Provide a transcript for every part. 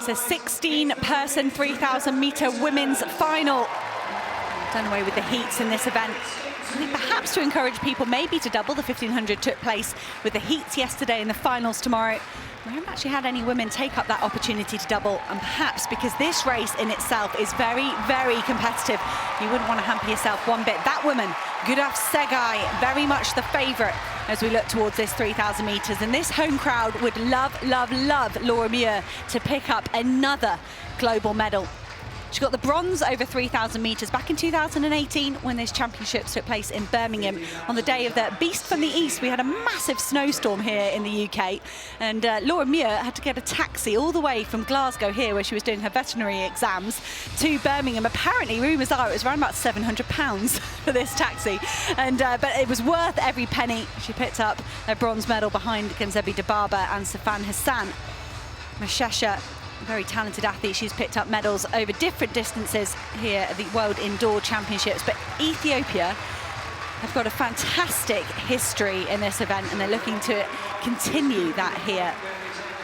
It's a 16-person 3,000-meter women's final. Done away with the heats in this event. I think perhaps to encourage people maybe to double. The 1,500 took place with the heats yesterday and the finals tomorrow. We haven't actually had any women take up that opportunity to double, and perhaps because this race in itself is very, very competitive, you wouldn't want to hamper yourself one bit. That woman, Gudaf Segai, very much the favourite as we look towards this 3,000 metres, and this home crowd would love, love, love Laura Muir to pick up another global medal. She got the bronze over 3,000 metres back in 2018 when those championships took place in Birmingham. On the day of the Beast from the East, we had a massive snowstorm here in the UK, and Laura Muir had to get a taxi all the way from Glasgow here, where she was doing her veterinary exams, to Birmingham. Apparently, rumours are it was around about £700 for this taxi, and but it was worth every penny. She picked up a bronze medal behind Ganzebi Dababa and Safan Hassan. Mashesha, very talented athlete, she's picked up medals over different distances here at the World Indoor Championships. But Ethiopia have got a fantastic history in this event, and they're looking to continue that here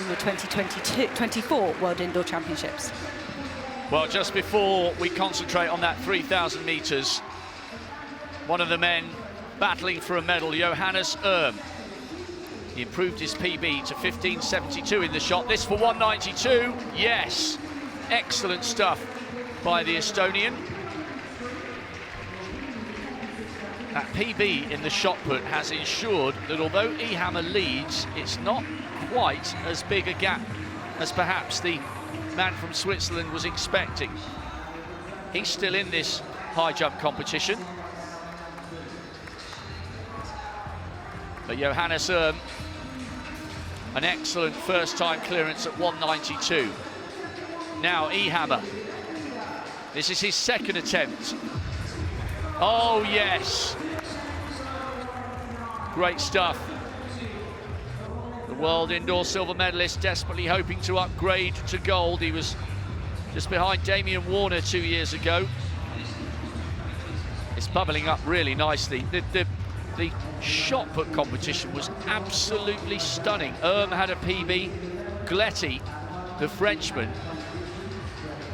in the 2022-24 World Indoor Championships. Well, just before we concentrate on that 3,000 metres, one of the men battling for a medal, Johannes Erm. He improved his PB to 15.72 in the shot. This for 192. Yes, excellent stuff by the Estonian. That PB in the shot put has ensured that although Ehammer leads, it's not quite as big a gap as perhaps the man from Switzerland was expecting. He's still in this high jump competition. But Johannes Erm, an excellent first-time clearance at 192. Now Ehammer. This is his second attempt. Oh, yes. Great stuff. The world indoor silver medalist desperately hoping to upgrade to gold. He was just behind Damien Warner 2 years ago. It's bubbling up really nicely. The shot put competition was absolutely stunning. Erm had a PB. Gletti, the Frenchman,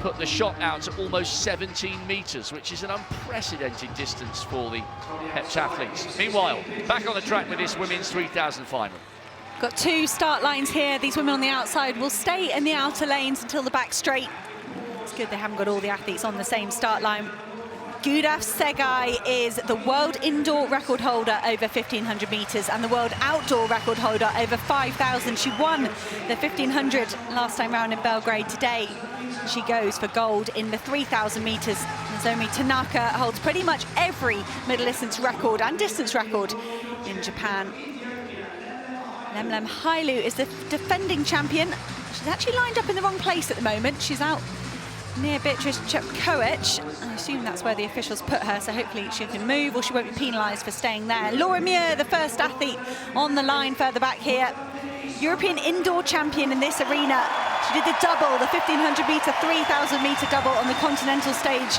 put the shot out to almost 17 metres, which is an unprecedented distance for the heptathletes. Meanwhile, back on the track with this women's 3,000 final. Got two start lines here. These women on the outside will stay in the outer lanes until the back straight. It's good they haven't got all the athletes on the same start line. Gudaf Segai is the world indoor record holder over 1,500 metres and the world outdoor record holder over 5,000. She won the 1,500 last time round in Belgrade. Today, she goes for gold in the 3,000 metres. Nozomi Tanaka holds pretty much every middle distance record and distance record in Japan. Lemlem Hailu is the defending champion. She's actually lined up in the wrong place at the moment. She's out near Beatrice Chepkoech. I assume that's where the officials put her, so hopefully she can move or she won't be penalised for staying there. Laura Muir, the first athlete on the line further back here. European indoor champion in this arena. She did the double, the 1,500 metre, 3,000 metre double on the continental stage.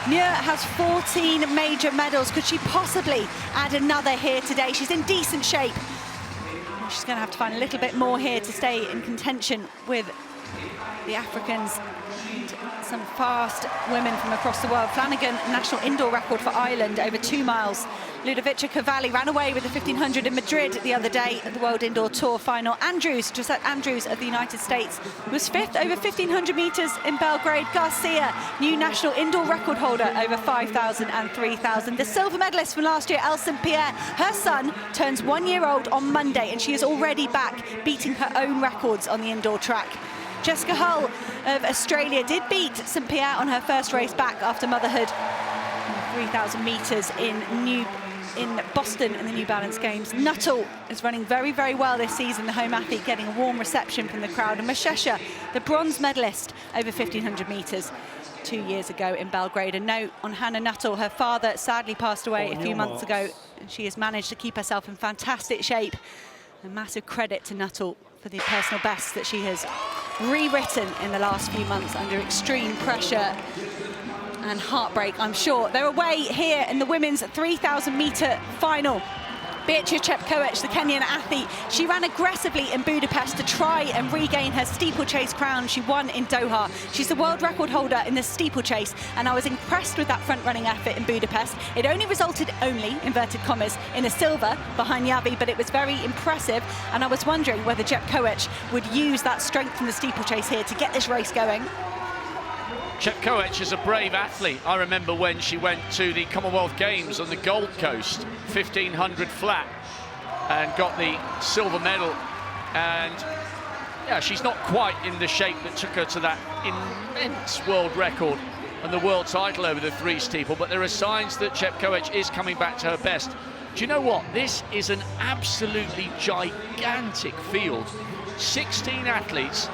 Muir has 14 major medals. Could she possibly add another here today? She's in decent shape. She's going to have to find a little bit more here to stay in contention with the Africans and some fast women from across the world. Flanagan, national indoor record for Ireland, over 2 miles. Ludovica Cavalli ran away with the 1,500 in Madrid the other day at the World Indoor Tour final. Josette Andrews of the United States was fifth over 1,500 metres in Belgrade. Garcia, new national indoor record holder over 5,000 and 3,000. The silver medalist from last year, St.Pierre, her son turns 1 year old on Monday and she is already back beating her own records on the indoor track. Jessica Hull of Australia did beat St.Pierre on her first race back after motherhood. 3,000 metres in Boston in the New Balance Games. Nuttall is running very, very well this season, the home athlete getting a warm reception from the crowd. And Mashesha, the bronze medalist over 1,500 metres 2 years ago in Belgrade. A note on Hannah Nuttall, her father sadly passed away a few months ago, and she has managed to keep herself in fantastic shape. A massive credit to Nuttall for the personal best that she has rewritten in the last few months under extreme pressure and heartbreak, I'm sure. They're away here in the women's 3,000 metre final. Beatrice Chepkoech, the Kenyan athlete, she ran aggressively in Budapest to try and regain her steeplechase crown she won in Doha. She's the world record holder in the steeplechase, and I was impressed with that front-running effort in Budapest. It only resulted, inverted commas, in a silver behind Yavi, but it was very impressive, and I was wondering whether Chepkoech would use that strength from the steeplechase here to get this race going. Chepkoech is a brave athlete. I remember when she went to the Commonwealth Games on the Gold Coast, 1500 flat, and got the silver medal. And yeah, she's not quite in the shape that took her to that immense world record and the world title over the 3 steeple, but there are signs that Chepkoech is coming back to her best. Do you know what? This is an absolutely gigantic field. 16 athletes.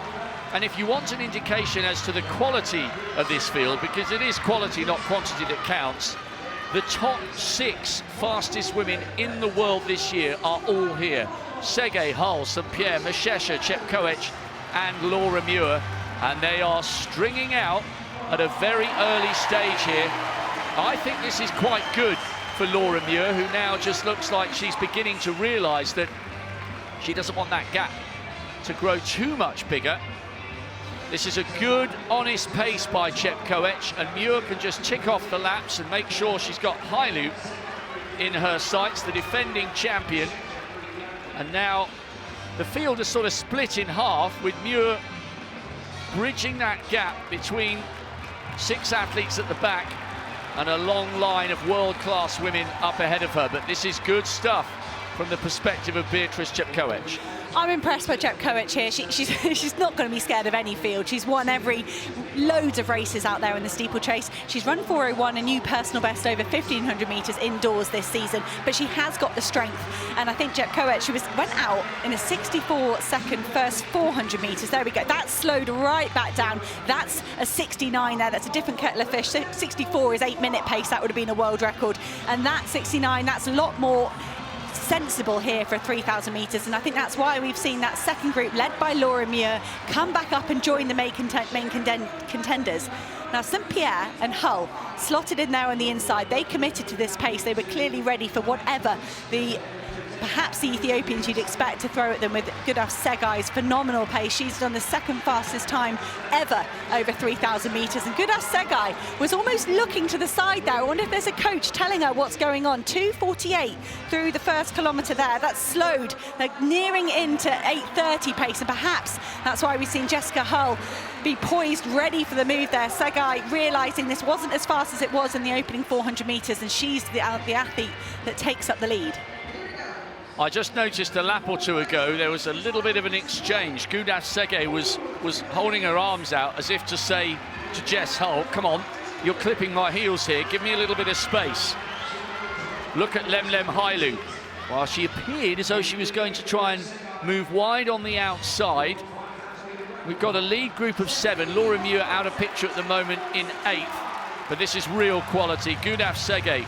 And if you want an indication as to the quality of this field, because it is quality, not quantity, that counts, the top 6 fastest women in the world this year are all here. Sege, Hull, St.Pierre, Mashesha, Chepkoech and Laura Muir. And they are stringing out at a very early stage here. I think this is quite good for Laura Muir, who now just looks like she's beginning to realise that she doesn't want that gap to grow too much bigger. This is a good, honest pace by Chepkoech, and Muir can just tick off the laps and make sure she's got Hailu in her sights, the defending champion. And now the field is sort of split in half, with Muir bridging that gap between 6 athletes at the back and a long line of world-class women up ahead of her. But this is good stuff from the perspective of Beatrice Chepkoech. I'm impressed by Chepkoech here. She's not going to be scared of any field. She's won loads of races out there in the steeplechase. She's run 4:01, a new personal best over 1500 metres indoors this season, but she has got the strength. And I think Chepkoech, went out in a 64-second first 400 metres. There we go. That slowed right back down. That's a 69 there. That's a different kettle of fish. 64 is 8-minute pace. That would have been a world record. And that 69, that's a lot more sensible here for 3,000 metres, and I think that's why we've seen that second group led by Laura Muir come back up and join the main contenders. Now St.Pierre and Hull slotted in there on the inside. They committed to this pace. They were clearly ready for whatever perhaps the Ethiopians you'd expect to throw at them, with Gudaf Segai's phenomenal pace. She's done the second fastest time ever over 3,000 metres, and Gudaf Segai was almost looking to the side there. I wonder if there's a coach telling her what's going on. 2:48 through the first kilometre there. That's slowed. They're nearing into 8:30 pace, and perhaps that's why we've seen Jessica Hull be poised, ready for the move there. Segai realising this wasn't as fast as it was in the opening 400 metres, and she's the athlete that takes up the lead. I just noticed a lap or two ago there was a little bit of an exchange. Gudaf Sege was holding her arms out as if to say to Jess Hull, come on, you're clipping my heels here, give me a little bit of space. Look at Lemlem Hailu. While she appeared as though she was going to try and move wide on the outside. We've got a lead group of 7. Laura Muir out of picture at the moment in 8th. But this is real quality. Gudaf Sege,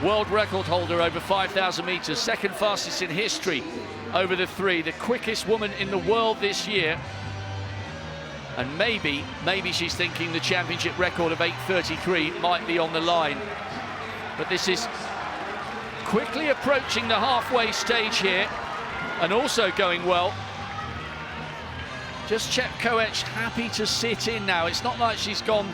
world record holder over 5,000 metres, second fastest in history over the 3, the quickest woman in the world this year. And maybe she's thinking the championship record of 8:33 might be on the line. But this is quickly approaching the halfway stage here, and also going well. Just Chepkoech happy to sit in now. It's not like she's gone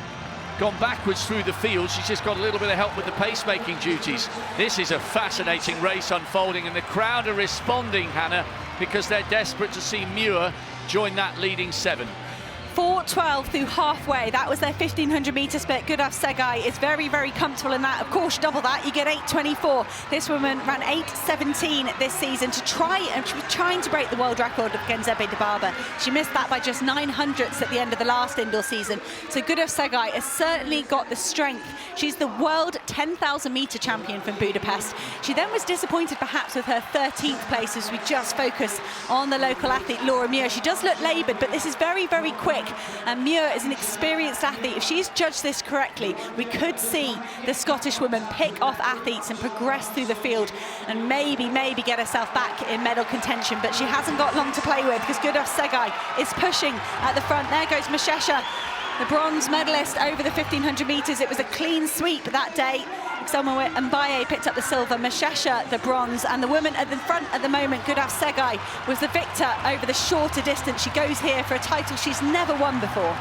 backwards through the field. She's just got a little bit of help with the pacemaking duties. This is a fascinating race unfolding, and the crowd are responding, Hannah, because they're desperate to see Muir join that leading 7. 4:12 through halfway. That was their 1500 metre split. Gudaf Segai is very, very comfortable in that. Of course, double that, you get 8:24. This woman ran 8:17 this season to trying to break the world record of Genzebe Dibaba. She missed that by just 900ths at the end of the last indoor season. So Gudaf Segai has certainly got the strength. She's the world 10,000 metre champion from Budapest. She then was disappointed perhaps with her 13th place, as we just focus on the local athlete Laura Muir. She does look laboured, but this is very, very quick. And Muir is an experienced athlete. If she's judged this correctly, we could see the Scottish woman pick off athletes and progress through the field and maybe get herself back in medal contention. But she hasn't got long to play with, because Gudaf Segai is pushing at the front. There goes Mashesha, the bronze medalist over the 1500 metres. It was a clean sweep that day. Selma Mbaye picked up the silver, Mashesha the bronze, and the woman at the front at the moment, Gudaf Segai, was the victor over the shorter distance. She goes here for a title she's never won before.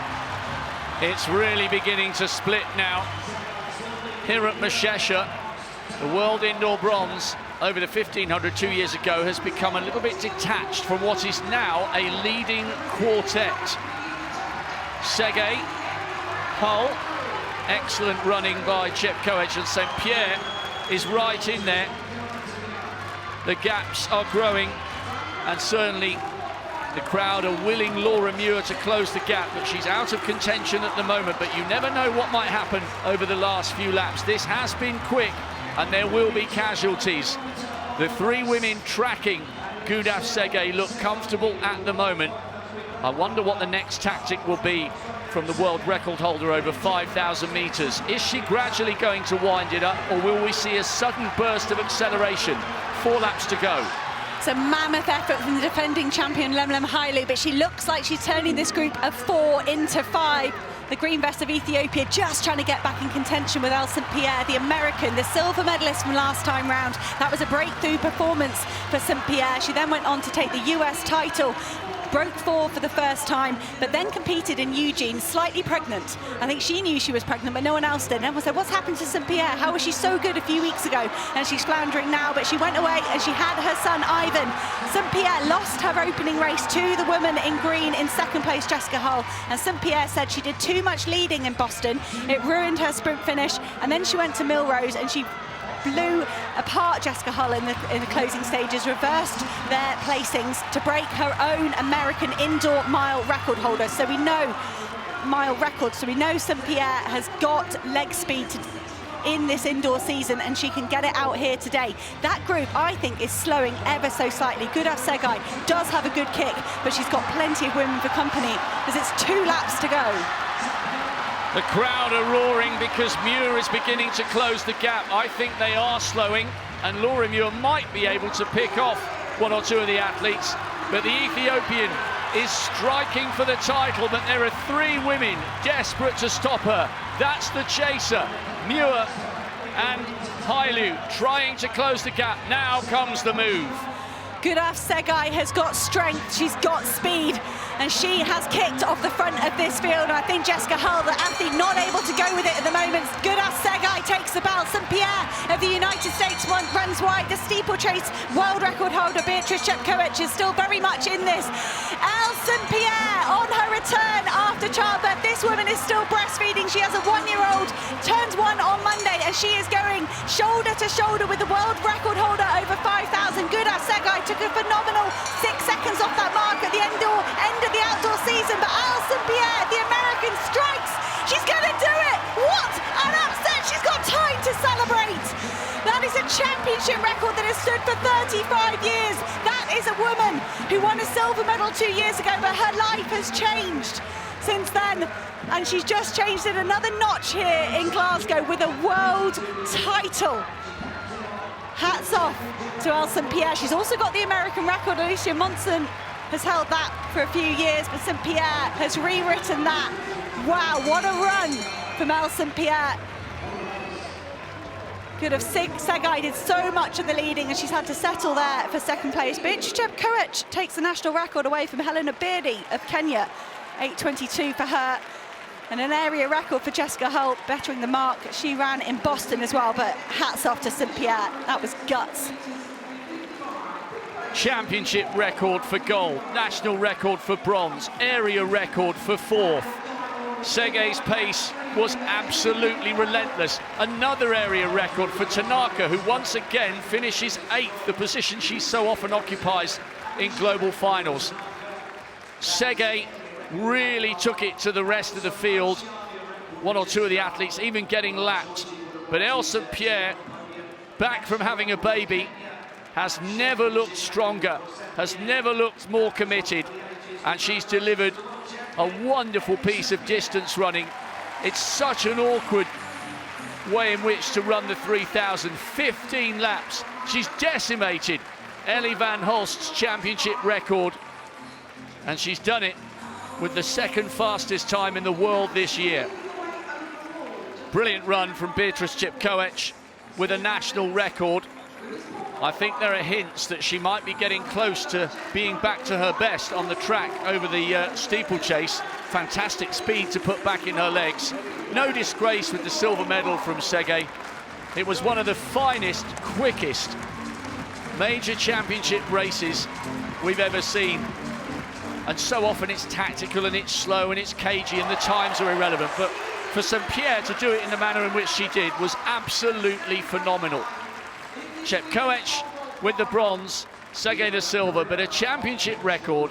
It's really beginning to split now. Here at Mashesha, the world indoor bronze over the 1500 2 years ago has become a little bit detached from what is now a leading quartet. Segai, Hull, excellent running by Chepkoech, and St.Pierre is right in there. The gaps are growing, and certainly the crowd are willing Laura Muir to close the gap, but she's out of contention at the moment. But you never know what might happen over the last few laps. This has been quick, and there will be casualties. The three women tracking Gudaf Segai look comfortable at the moment. I wonder what the next tactic will be from the world record holder over 5,000 metres. Is she gradually going to wind it up, or will we see a sudden burst of acceleration? 4 laps to go. It's a mammoth effort from the defending champion Lemlem Haile, but she looks like she's turning this group of 4 into 5. The green vest of Ethiopia just trying to get back in contention with St.Pierre, the American, the silver medalist from last time round. That was a breakthrough performance for St.Pierre. She then went on to take the US title, broke 4 for the first time, but then competed in Eugene, slightly pregnant. I think she knew she was pregnant, but no one else did. And everyone said, what's happened to St.Pierre? How was she so good a few weeks ago? And she's floundering now, but she went away and she had her son, Ivan. St.Pierre lost her opening race to the woman in green in second place, Jessica Hull. And St.Pierre said she did too much leading in Boston. It ruined her sprint finish. And then she went to Millrose and she blew apart Jessica Hull in the closing stages, reversed their placings to break her own American indoor mile record holder. So we know St.Pierre has got leg speed in this indoor season, and she can get it out here today. That group, I think, is slowing ever so slightly. Gudaf Segai does have a good kick, but she's got plenty of women for company as it's 2 laps to go. The crowd are roaring because Muir is beginning to close the gap. I think they are slowing, and Laura Muir might be able to pick off 1 or 2 of the athletes, but the Ethiopian is striking for the title, but there are 3 women desperate to stop her. That's the chaser. Muir and Hailu trying to close the gap. Now comes the move. Gudaf Segai has got strength, she's got speed, and she has kicked off the front of this field. I think Jessica Hull, the athlete, not able to go with it at the moment. Gudaf Segai takes the belt. St.Pierre of the United States runs wide. The steeplechase world record holder Beatrice Chepkoech is still very much in this. St.Pierre on her return after childbirth. This woman is still breastfeeding. She has a 1-year-old, turns 1 on Monday, and she is going shoulder to shoulder with the world record holder over 5,000. Gudaf Segai took a phenomenal 6 seconds off that mark at the end of the outdoor season, but St.Pierre, the American, strikes. She's going to do it. What an upset. She's got time to celebrate. That is a championship record that has stood for 35 years. That is a woman who won a silver medal 2 years ago, but her life has changed since then. And she's just changed it another notch here in Glasgow with a world title. Hats off to St.Pierre. She's also got the American record. Alicia Monson has held that for a few years, but St.Pierre has rewritten that. Wow, what a run from St.Pierre. Gudaf Segai did so much of the leading, and she's had to settle there for second place. Beatrice Chepkoech takes the national record away from Helena Beardy of Kenya. 8:22 for her. And an area record for Jessica Hull, bettering the mark she ran in Boston as well, but hats off to St.Pierre. That was guts. Championship record for gold, national record for bronze, area record for 4th. Segai's pace was absolutely relentless. Another area record for Tanaka, who once again finishes 8th, the position she so often occupies in global finals. Segai really took it to the rest of the field. 1 or 2 of the athletes even getting lapped. But St.Pierre, back from having a baby, has never looked stronger, has never looked more committed, and she's delivered a wonderful piece of distance running. It's such an awkward way in which to run the 3,000, 15 laps. She's decimated Ellie Van Holst's championship record, and she's done it with the 2nd fastest time in the world this year. Brilliant run from Beatrice Chepkoech. with a national record. I think there are hints that she might be getting close to being back to her best on the track over the steeplechase. Fantastic speed to put back in her legs. No disgrace with the silver medal from Sege. It was one of the finest, quickest major championship races we've ever seen. And so often it's tactical and it's slow and it's cagey and the times are irrelevant. But for St.Pierre to do it in the manner in which she did was absolutely phenomenal. Chepkoech with the bronze, Sege the silver, but a championship record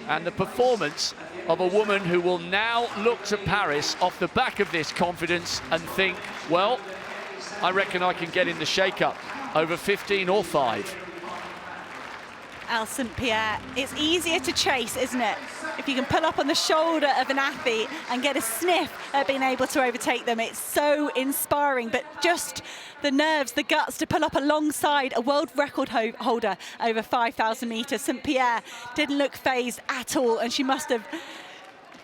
and the performance of a woman who will now look to Paris off the back of this confidence and think, well, I reckon I can get in the shake-up over 15 or 5. St.Pierre, it's easier to chase, isn't it? If you can pull up on the shoulder of an athlete and get a sniff at being able to overtake them, it's so inspiring. But just the nerves, the guts to pull up alongside a world record holder over 5,000 metres. St.Pierre didn't look phased at all, and she must have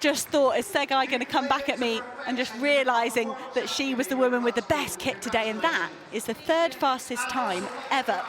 just thought, is Sege going to come back at me? And just realising that she was the woman with the best kit today, and that is the 3rd fastest time ever